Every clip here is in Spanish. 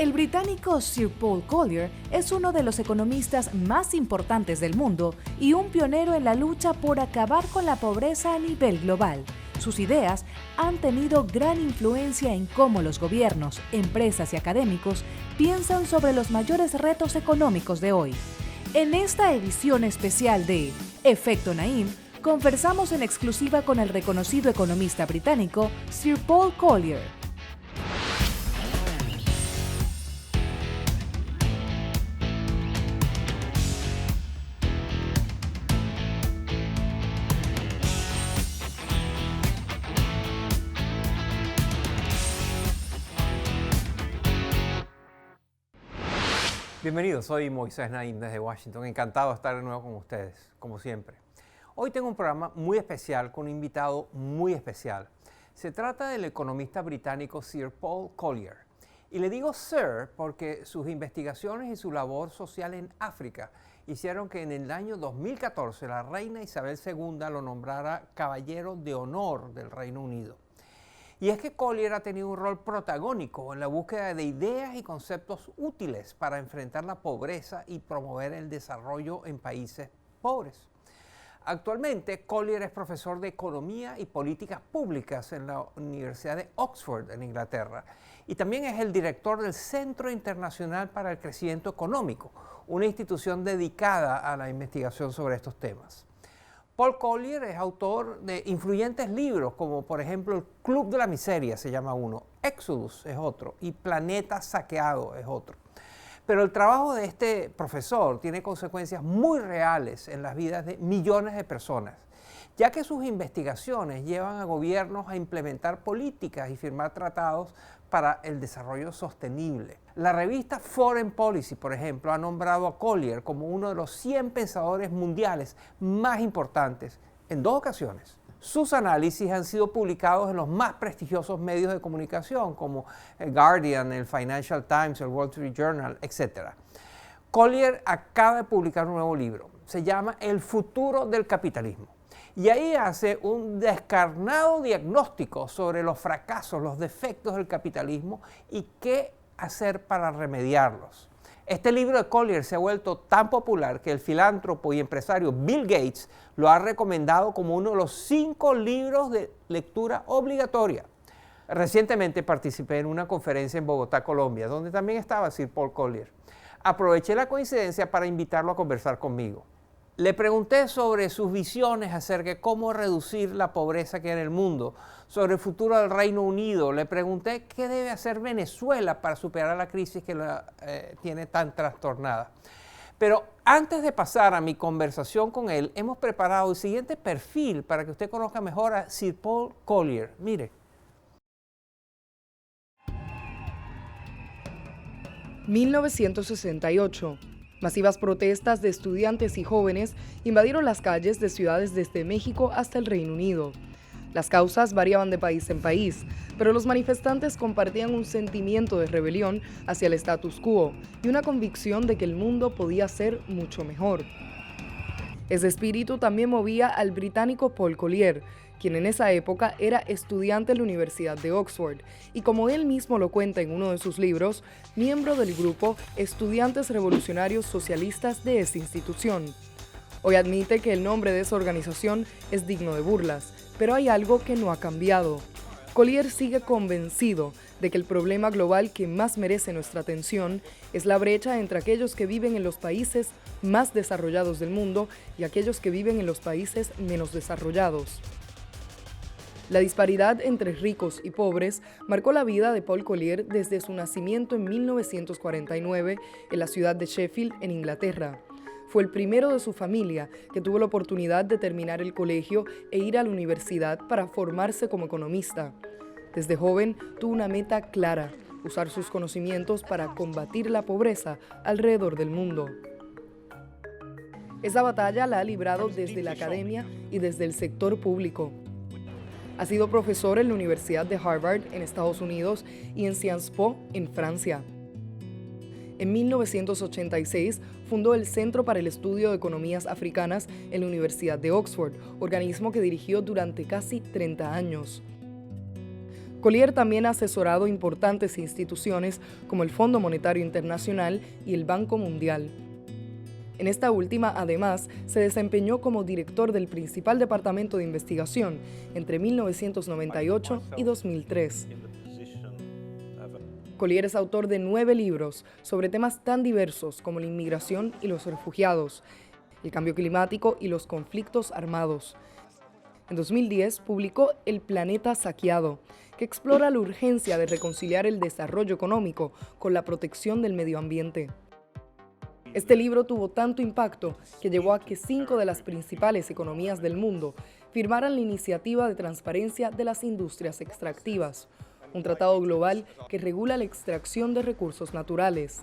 El británico Sir Paul Collier es uno de los economistas más importantes del mundo y un pionero en la lucha por acabar con la pobreza a nivel global. Sus ideas han tenido gran influencia en cómo los gobiernos, empresas y académicos piensan sobre los mayores retos económicos de hoy. En esta edición especial de Efecto Naim, conversamos en exclusiva con el reconocido economista británico Sir Paul Collier. Bienvenidos, soy Moisés Naim desde Washington, encantado de estar de nuevo con ustedes, como siempre. Hoy tengo un programa muy especial con un invitado muy especial. Se trata del economista británico Sir Paul Collier. Y le digo Sir porque sus investigaciones y su labor social en África hicieron que en el año 2014 la reina Isabel II lo nombrara Caballero de Honor del Reino Unido. Y es que Collier ha tenido un rol protagónico en la búsqueda de ideas y conceptos útiles para enfrentar la pobreza y promover el desarrollo en países pobres. Actualmente, Collier es profesor de Economía y Políticas Públicas en la Universidad de Oxford, en Inglaterra, y también es el director del Centro Internacional para el Crecimiento Económico, una institución dedicada a la investigación sobre estos temas. Paul Collier es autor de influyentes libros, como por ejemplo El Club de la Miseria se llama uno, Exodus es otro y Planeta Saqueado es otro. Pero el trabajo de este profesor tiene consecuencias muy reales en las vidas de millones de personas, ya que sus investigaciones llevan a gobiernos a implementar políticas y firmar tratados para el desarrollo sostenible. La revista Foreign Policy, por ejemplo, ha nombrado a Collier como uno de los 100 pensadores mundiales más importantes en 2 ocasiones. Sus análisis han sido publicados en los más prestigiosos medios de comunicación como el Guardian, el Financial Times, el Wall Street Journal, etc. Collier acaba de publicar un nuevo libro. Se llama El futuro del capitalismo. Y ahí hace un descarnado diagnóstico sobre los fracasos, los defectos del capitalismo y qué hacer para remediarlos. Este libro de Collier se ha vuelto tan popular que el filántropo y empresario Bill Gates lo ha recomendado como uno de los 5 libros de lectura obligatoria. Recientemente participé en una conferencia en Bogotá, Colombia, donde también estaba Sir Paul Collier. Aproveché la coincidencia para invitarlo a conversar conmigo. Le pregunté sobre sus visiones acerca de cómo reducir la pobreza que hay en el mundo, sobre el futuro del Reino Unido. Le pregunté qué debe hacer Venezuela para superar la crisis que la tiene tan trastornada. Pero antes de pasar a mi conversación con él, hemos preparado el siguiente perfil para que usted conozca mejor a Sir Paul Collier. Mire. 1968. Masivas protestas de estudiantes y jóvenes invadieron las calles de ciudades desde México hasta el Reino Unido. Las causas variaban de país en país, pero los manifestantes compartían un sentimiento de rebelión hacia el status quo y una convicción de que el mundo podía ser mucho mejor. Ese espíritu también movía al británico Paul Collier, quien en esa época era estudiante en la Universidad de Oxford y, como él mismo lo cuenta en uno de sus libros, miembro del grupo Estudiantes Revolucionarios Socialistas de esa institución. Hoy admite que el nombre de esa organización es digno de burlas, pero hay algo que no ha cambiado. Collier sigue convencido de que el problema global que más merece nuestra atención es la brecha entre aquellos que viven en los países más desarrollados del mundo y aquellos que viven en los países menos desarrollados. La disparidad entre ricos y pobres marcó la vida de Paul Collier desde su nacimiento en 1949 en la ciudad de Sheffield, en Inglaterra. Fue el primero de su familia que tuvo la oportunidad de terminar el colegio e ir a la universidad para formarse como economista. Desde joven tuvo una meta clara: usar sus conocimientos para combatir la pobreza alrededor del mundo. Esa batalla la ha librado desde la academia y desde el sector público. Ha sido profesor en la Universidad de Harvard en Estados Unidos y en Sciences Po en Francia. En 1986 fundó el Centro para el Estudio de Economías Africanas en la Universidad de Oxford, organismo que dirigió durante casi 30 años. Collier también ha asesorado importantes instituciones como el Fondo Monetario Internacional y el Banco Mundial. En esta última, además, se desempeñó como director del principal departamento de investigación entre 1998 y 2003. Collier es autor de 9 libros sobre temas tan diversos como la inmigración y los refugiados, el cambio climático y los conflictos armados. En 2010 publicó El planeta saqueado, que explora la urgencia de reconciliar el desarrollo económico con la protección del medio ambiente. Este libro tuvo tanto impacto que llevó a que 5 de las principales economías del mundo firmaran la Iniciativa de Transparencia de las Industrias Extractivas, un tratado global que regula la extracción de recursos naturales.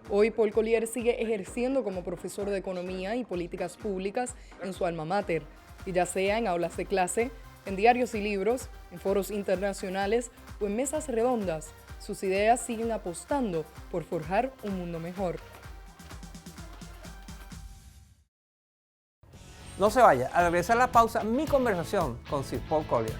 Hoy Paul Collier sigue ejerciendo como profesor de Economía y Políticas Públicas en su alma mater, y ya sea en aulas de clase, en diarios y libros, en foros internacionales o en mesas redondas, sus ideas siguen apostando por forjar un mundo mejor. No se vaya, al regresar a la pausa, mi conversación con Sir Paul Collier.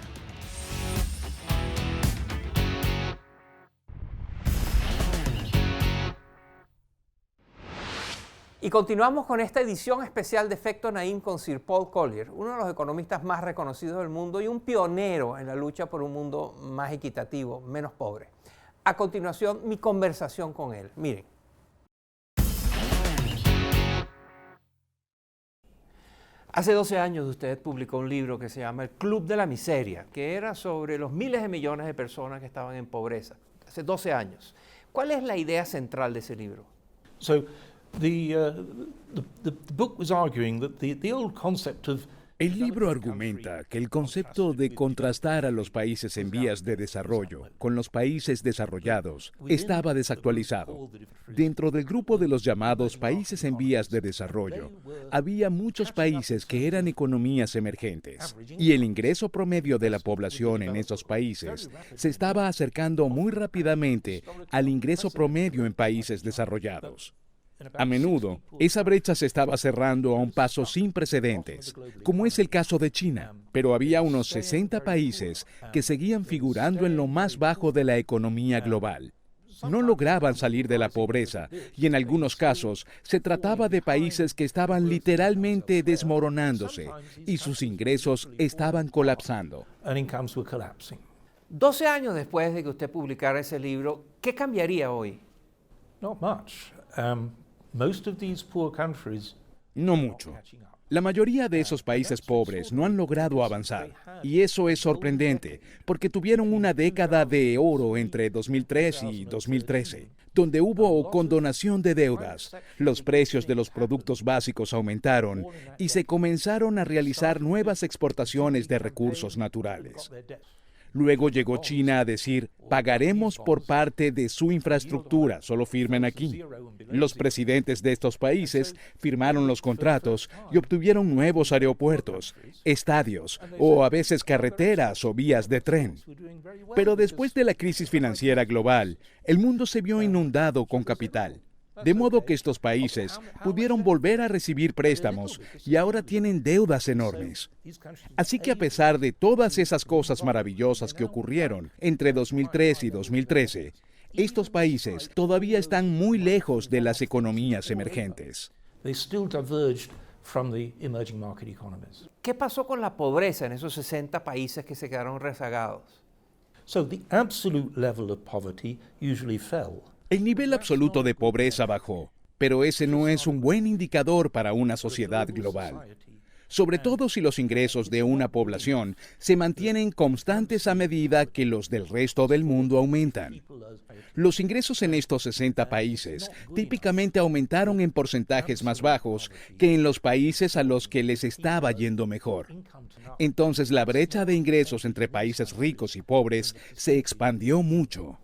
Y continuamos con esta edición especial de Efecto Naim con Sir Paul Collier, uno de los economistas más reconocidos del mundo y un pionero en la lucha por un mundo más equitativo, menos pobre. A continuación, mi conversación con él. Miren. Hace 12 años usted publicó un libro que se llama El Club de la Miseria, que era sobre los miles de millones de personas que estaban en pobreza. Hace 12 años. ¿Cuál es la idea central de ese libro? The book was arguing that the old concept of El libro argumenta que el concepto de contrastar a los países en vías de desarrollo con los países desarrollados estaba desactualizado. Dentro del grupo de los llamados países en vías de desarrollo, había muchos países que eran economías emergentes, y el ingreso promedio de la población en esos países se estaba acercando muy rápidamente al ingreso promedio en países desarrollados. A menudo, esa brecha se estaba cerrando a un paso sin precedentes, como es el caso de China, pero había unos 60 países que seguían figurando en lo más bajo de la economía global. No lograban salir de la pobreza y en algunos casos se trataba de países que estaban literalmente desmoronándose y sus ingresos estaban colapsando. 12 años después de que usted publicara ese libro, ¿qué cambiaría hoy? not much. Most of these poor countries No mucho. La mayoría de esos países pobres no han logrado avanzar, y eso es sorprendente, porque tuvieron una década de oro entre 2003 y 2013, donde hubo condonación de deudas, los precios de los productos básicos aumentaron y se comenzaron a realizar nuevas exportaciones de recursos naturales. Luego llegó China a decir, pagaremos por parte de su infraestructura, solo firmen aquí. Los presidentes de estos países firmaron los contratos y obtuvieron nuevos aeropuertos, estadios o a veces carreteras o vías de tren. Pero después de la crisis financiera global, el mundo se vio inundado con capital. De modo que estos países pudieron volver a recibir préstamos y ahora tienen deudas enormes. Así que a pesar de todas esas cosas maravillosas que ocurrieron entre 2003 y 2013, estos países todavía están muy lejos de las economías emergentes. ¿Qué pasó con la pobreza en esos 60 países que se quedaron rezagados? So the absolute level of poverty usually fell. El nivel absoluto de pobreza bajó, pero ese no es un buen indicador para una sociedad global. Sobre todo si los ingresos de una población se mantienen constantes a medida que los del resto del mundo aumentan. Los ingresos en estos 60 países típicamente aumentaron en porcentajes más bajos que en los países a los que les estaba yendo mejor. Entonces la brecha de ingresos entre países ricos y pobres se expandió mucho.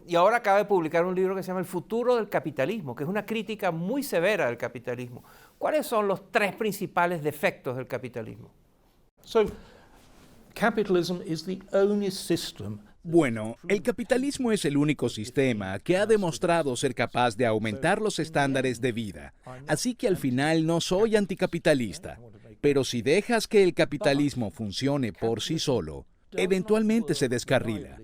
Y ahora acaba de publicar un libro que se llama El futuro del capitalismo, que es una crítica muy severa del capitalismo. ¿Cuáles son los 3 principales defectos del capitalismo? Bueno, el capitalismo es el único sistema que ha demostrado ser capaz de aumentar los estándares de vida. Así que al final no soy anticapitalista. Pero si dejas que el capitalismo funcione por sí solo, eventualmente se descarrila.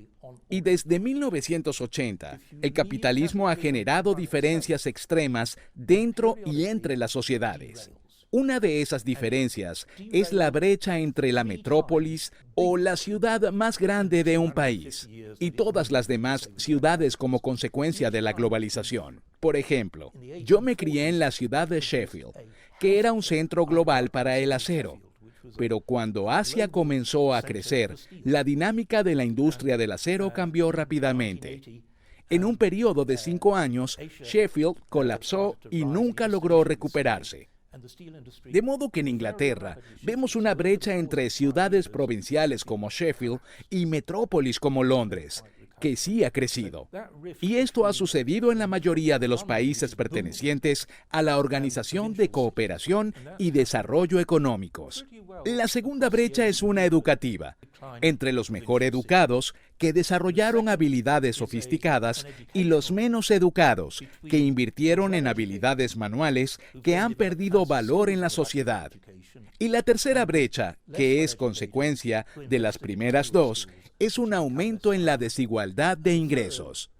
Y desde 1980, el capitalismo ha generado diferencias extremas dentro y entre las sociedades. Una de esas diferencias es la brecha entre la metrópolis o la ciudad más grande de un país y todas las demás ciudades como consecuencia de la globalización. Por ejemplo, yo me crié en la ciudad de Sheffield, que era un centro global para el acero. Pero cuando Asia comenzó a crecer, la dinámica de la industria del acero cambió rápidamente. En un periodo de 5 años, Sheffield colapsó y nunca logró recuperarse. De modo que en Inglaterra vemos una brecha entre ciudades provinciales como Sheffield y metrópolis como Londres, que sí ha crecido. Y esto ha sucedido en la mayoría de los países pertenecientes a la Organización de Cooperación y Desarrollo Económicos. La segunda brecha es una educativa, entre los mejor educados, que desarrollaron habilidades sofisticadas, y los menos educados, que invirtieron en habilidades manuales que han perdido valor en la sociedad. Y la tercera brecha, que es consecuencia de las primeras dos, es un aumento en la desigualdad de ingresos.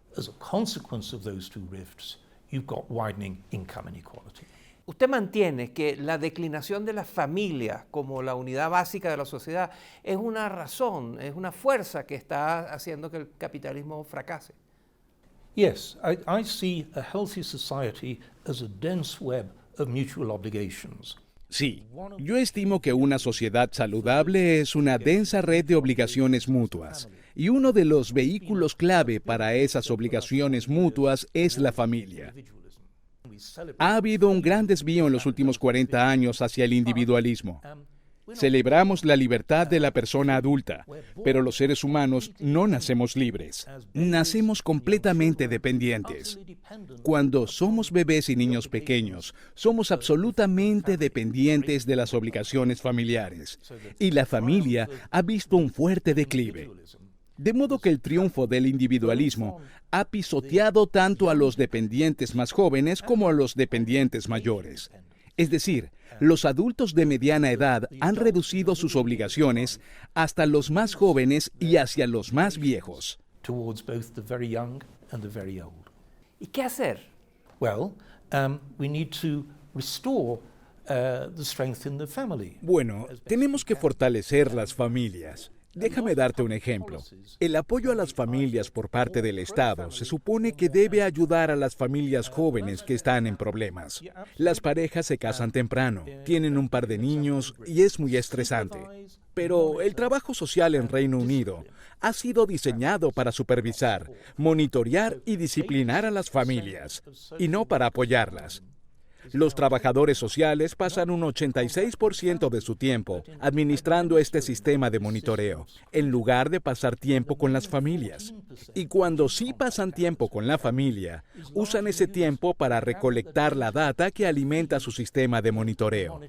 Usted mantiene que la declinación de la familia como la unidad básica de la sociedad es una razón, es una fuerza que está haciendo que el capitalismo fracase. Yes, I see a healthy society as a dense web of mutual obligations. Sí, yo estimo que una sociedad saludable es una densa red de obligaciones mutuas, y uno de los vehículos clave para esas obligaciones mutuas es la familia. Ha habido un gran desvío en los últimos 40 años hacia el individualismo. Celebramos la libertad de la persona adulta, pero los seres humanos no nacemos libres. Nacemos completamente dependientes. Cuando somos bebés y niños pequeños, somos absolutamente dependientes de las obligaciones familiares, y la familia ha visto un fuerte declive. De modo que el triunfo del individualismo ha pisoteado tanto a los dependientes más jóvenes como a los dependientes mayores. Es decir, los adultos de mediana edad han reducido sus obligaciones hasta los más jóvenes y hacia los más viejos. ¿Y qué hacer? Bueno, tenemos que fortalecer las familias. Déjame darte un ejemplo. El apoyo a las familias por parte del Estado se supone que debe ayudar a las familias jóvenes que están en problemas. Las parejas se casan temprano, tienen un par de niños y es muy estresante. Pero el trabajo social en Reino Unido ha sido diseñado para supervisar, monitorear y disciplinar a las familias, y no para apoyarlas. Los trabajadores sociales pasan un 86% de su tiempo administrando este sistema de monitoreo, en lugar de pasar tiempo con las familias. Y cuando sí pasan tiempo con la familia, usan ese tiempo para recolectar la data que alimenta su sistema de monitoreo.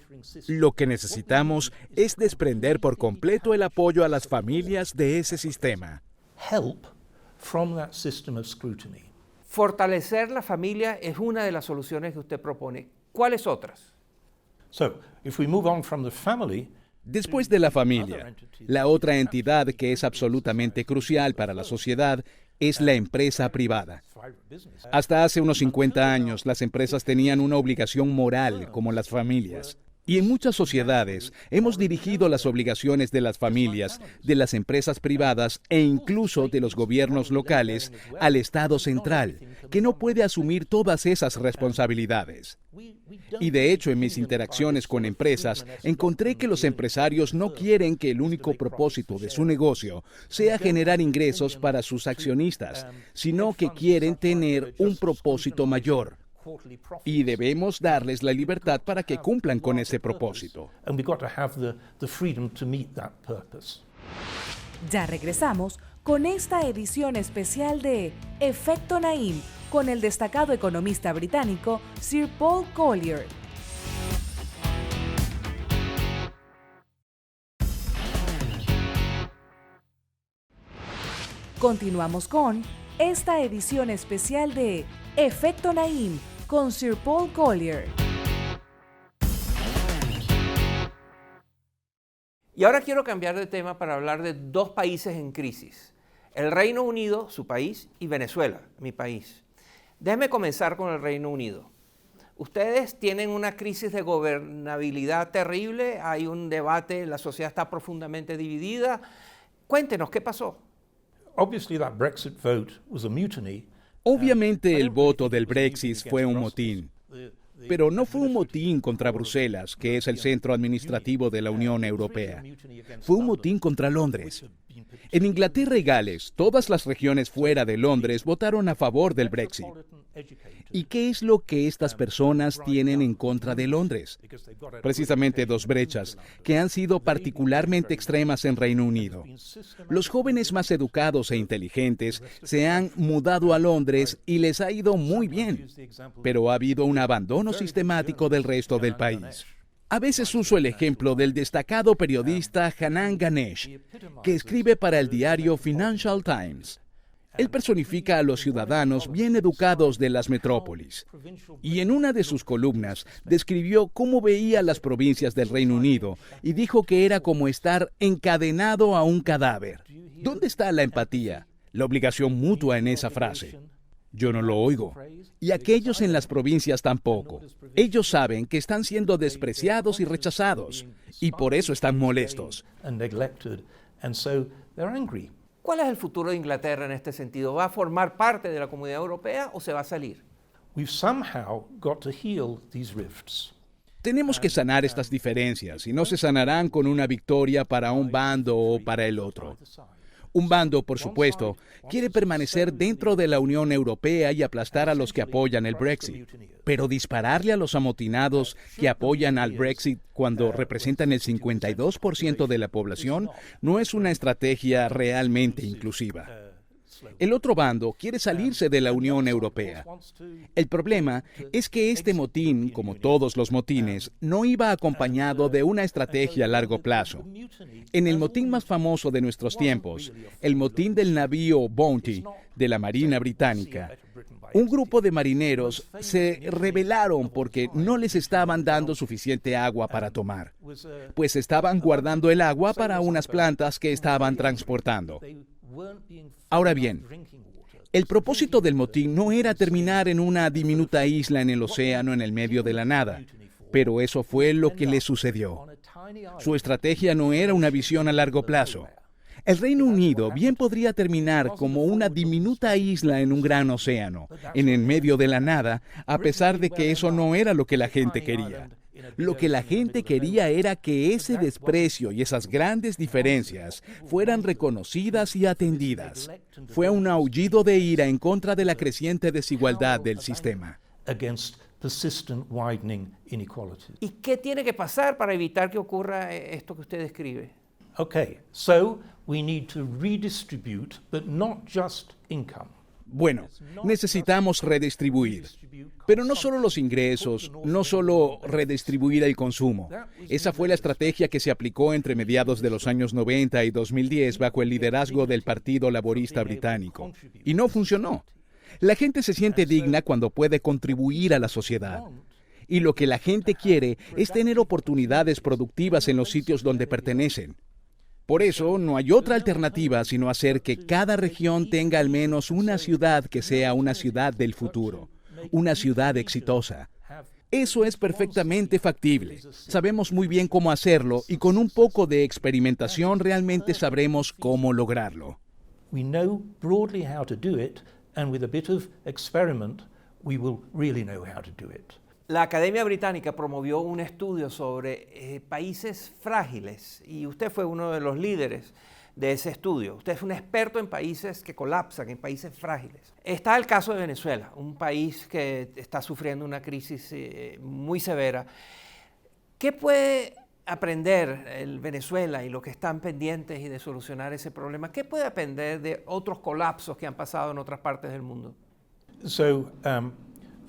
Lo que necesitamos es desprender por completo el apoyo a las familias de ese sistema. Fortalecer la familia es una de las soluciones que usted propone. ¿Cuáles otras? Después de la familia, la otra entidad que es absolutamente crucial para la sociedad es la empresa privada. Hasta hace unos 50 años, las empresas tenían una obligación moral como las familias. Y en muchas sociedades hemos dirigido las obligaciones de las familias, de las empresas privadas e incluso de los gobiernos locales al Estado central, que no puede asumir todas esas responsabilidades. Y de hecho, en mis interacciones con empresas, encontré que los empresarios no quieren que el único propósito de su negocio sea generar ingresos para sus accionistas, sino que quieren tener un propósito mayor. Y debemos darles la libertad para que cumplan con ese propósito. Ya regresamos con esta edición especial de Efecto Naim con el destacado economista británico Sir Paul Collier. Continuamos con esta edición especial de Efecto Naim con Sir Paul Collier. Y ahora quiero cambiar de tema para hablar de dos países en crisis. El Reino Unido, su país, y Venezuela, mi país. Déjeme comenzar con el Reino Unido. Ustedes tienen una crisis de gobernabilidad terrible, hay un debate, la sociedad está profundamente dividida. Cuéntenos, ¿qué pasó? Obviously, that Brexit vote was a mutiny. Obviamente el voto del Brexit fue un motín, pero no fue un motín contra Bruselas, que es el centro administrativo de la Unión Europea. Fue un motín contra Londres. En Inglaterra y Gales, todas las regiones fuera de Londres votaron a favor del Brexit. ¿Y qué es lo que estas personas tienen en contra de Londres? Precisamente dos brechas que han sido particularmente extremas en Reino Unido. Los jóvenes más educados e inteligentes se han mudado a Londres y les ha ido muy bien, pero ha habido un abandono sistemático del resto del país. A veces uso el ejemplo del destacado periodista Hanan Ganesh, que escribe para el diario Financial Times. Él personifica a los ciudadanos bien educados de las metrópolis. Y en una de sus columnas describió cómo veía las provincias del Reino Unido y dijo que era como estar encadenado a un cadáver. ¿Dónde está la empatía, la obligación mutua en esa frase? Yo no lo oigo. Y aquellos en las provincias tampoco. Ellos saben que están siendo despreciados y rechazados, y por eso están molestos. ¿Cuál es el futuro de Inglaterra en este sentido? ¿Va a formar parte de la Comunidad Europea o se va a salir? We've somehow got to heal these rifts. Tenemos que sanar estas diferencias, y no se sanarán con una victoria para un bando o para el otro. Un bando, por supuesto, quiere permanecer dentro de la Unión Europea y aplastar a los que apoyan el Brexit. Pero dispararle a los amotinados que apoyan al Brexit cuando representan el 52% de la población no es una estrategia realmente inclusiva. El otro bando quiere salirse de la Unión Europea. El problema es que este motín, como todos los motines, no iba acompañado de una estrategia a largo plazo. En el motín más famoso de nuestros tiempos, el motín del navío Bounty de la Marina Británica, un grupo de marineros se rebelaron porque no les estaban dando suficiente agua para tomar, pues estaban guardando el agua para unas plantas que estaban transportando. Ahora bien, el propósito del motín no era terminar en una diminuta isla en el océano en el medio de la nada, pero eso fue lo que le sucedió. Su estrategia no era una visión a largo plazo. El Reino Unido bien podría terminar como una diminuta isla en un gran océano, en el medio de la nada, a pesar de que eso no era lo que la gente quería. Lo que la gente quería era que ese desprecio y esas grandes diferencias fueran reconocidas y atendidas. Fue un aullido de ira en contra de la creciente desigualdad del sistema. ¿Y qué tiene que pasar para evitar que ocurra esto que usted describe? Okay, so we need to redistribute, but not just income. Bueno, necesitamos redistribuir, pero no solo los ingresos, no solo redistribuir el consumo. Esa fue la estrategia que se aplicó entre mediados de los años 90 y 2010 bajo el liderazgo del Partido Laborista Británico. Y no funcionó. La gente se siente digna cuando puede contribuir a la sociedad. Y lo que la gente quiere es tener oportunidades productivas en los sitios donde pertenecen. Por eso, no hay otra alternativa sino hacer que cada región tenga al menos una ciudad que sea una ciudad del futuro, una ciudad exitosa. Eso es perfectamente factible. Sabemos muy bien cómo hacerlo y con un poco de experimentación realmente sabremos cómo lograrlo. We know broadly how to do it, and with a bit of experiment, we will really know how to do it. La Academia Británica promovió un estudio sobre países frágiles y usted fue uno de los líderes de ese estudio. Usted es un experto en países que colapsan, en países frágiles. Está el caso de Venezuela, un país que está sufriendo una crisis muy severa. ¿Qué puede aprender el Venezuela y los que están pendientes y de solucionar ese problema? ¿Qué puede aprender de otros colapsos que han pasado en otras partes del mundo?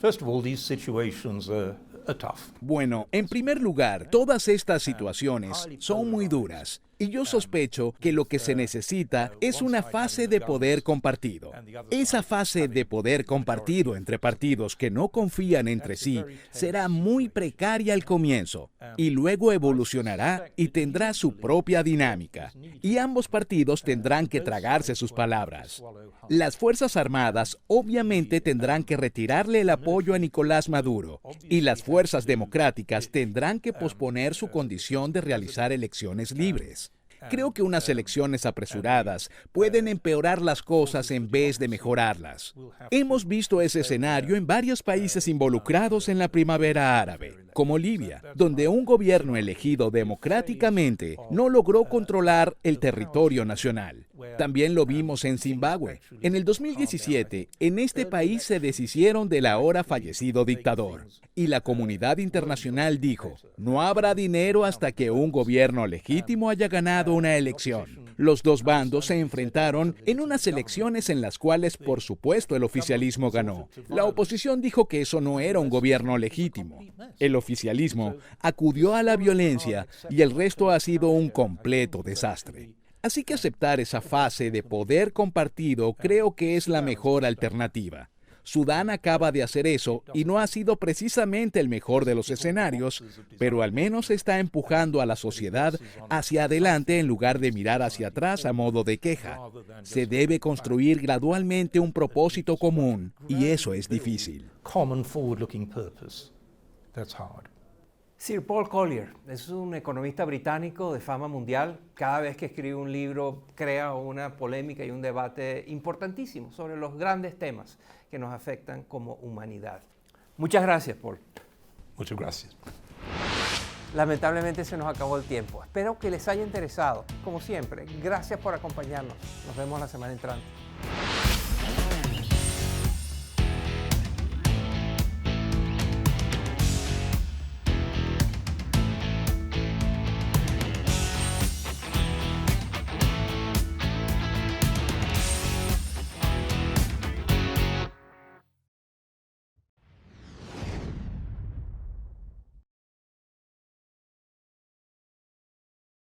First of all, these situations are tough. Bueno, en primer lugar, todas estas situaciones son muy duras. Y yo sospecho que lo que se necesita es una fase de poder compartido. Esa fase de poder compartido entre partidos que no confían entre sí será muy precaria al comienzo y luego evolucionará y tendrá su propia dinámica. Y ambos partidos tendrán que tragarse sus palabras. Las Fuerzas Armadas obviamente tendrán que retirarle el apoyo a Nicolás Maduro y las fuerzas democráticas tendrán que posponer su condición de realizar elecciones libres. Creo que unas elecciones apresuradas pueden empeorar las cosas en vez de mejorarlas. Hemos visto ese escenario en varios países involucrados en la primavera árabe, como Libia, donde un gobierno elegido democráticamente no logró controlar el territorio nacional. También lo vimos en Zimbabue. En el 2017, en este país se deshicieron del ahora fallecido dictador. Y la comunidad internacional dijo, no habrá dinero hasta que un gobierno legítimo haya ganado una elección. Los dos bandos se enfrentaron en unas elecciones en las cuales, por supuesto, el oficialismo ganó. La oposición dijo que eso no era un gobierno legítimo. El oficialismo acudió a la violencia y el resto ha sido un completo desastre. Así que aceptar esa fase de poder compartido creo que es la mejor alternativa. Sudán acaba de hacer eso y no ha sido precisamente el mejor de los escenarios, pero al menos está empujando a la sociedad hacia adelante en lugar de mirar hacia atrás a modo de queja. Se debe construir gradualmente un propósito común y eso es difícil. Common forward-looking purpose. That's hard. Sir Paul Collier es un economista británico de fama mundial. Cada vez que escribe un libro crea una polémica y un debate importantísimo sobre los grandes temas que nos afectan como humanidad. Muchas gracias, Paul. Muchas gracias. Lamentablemente se nos acabó el tiempo. Espero que les haya interesado. Como siempre, gracias por acompañarnos. Nos vemos la semana entrante.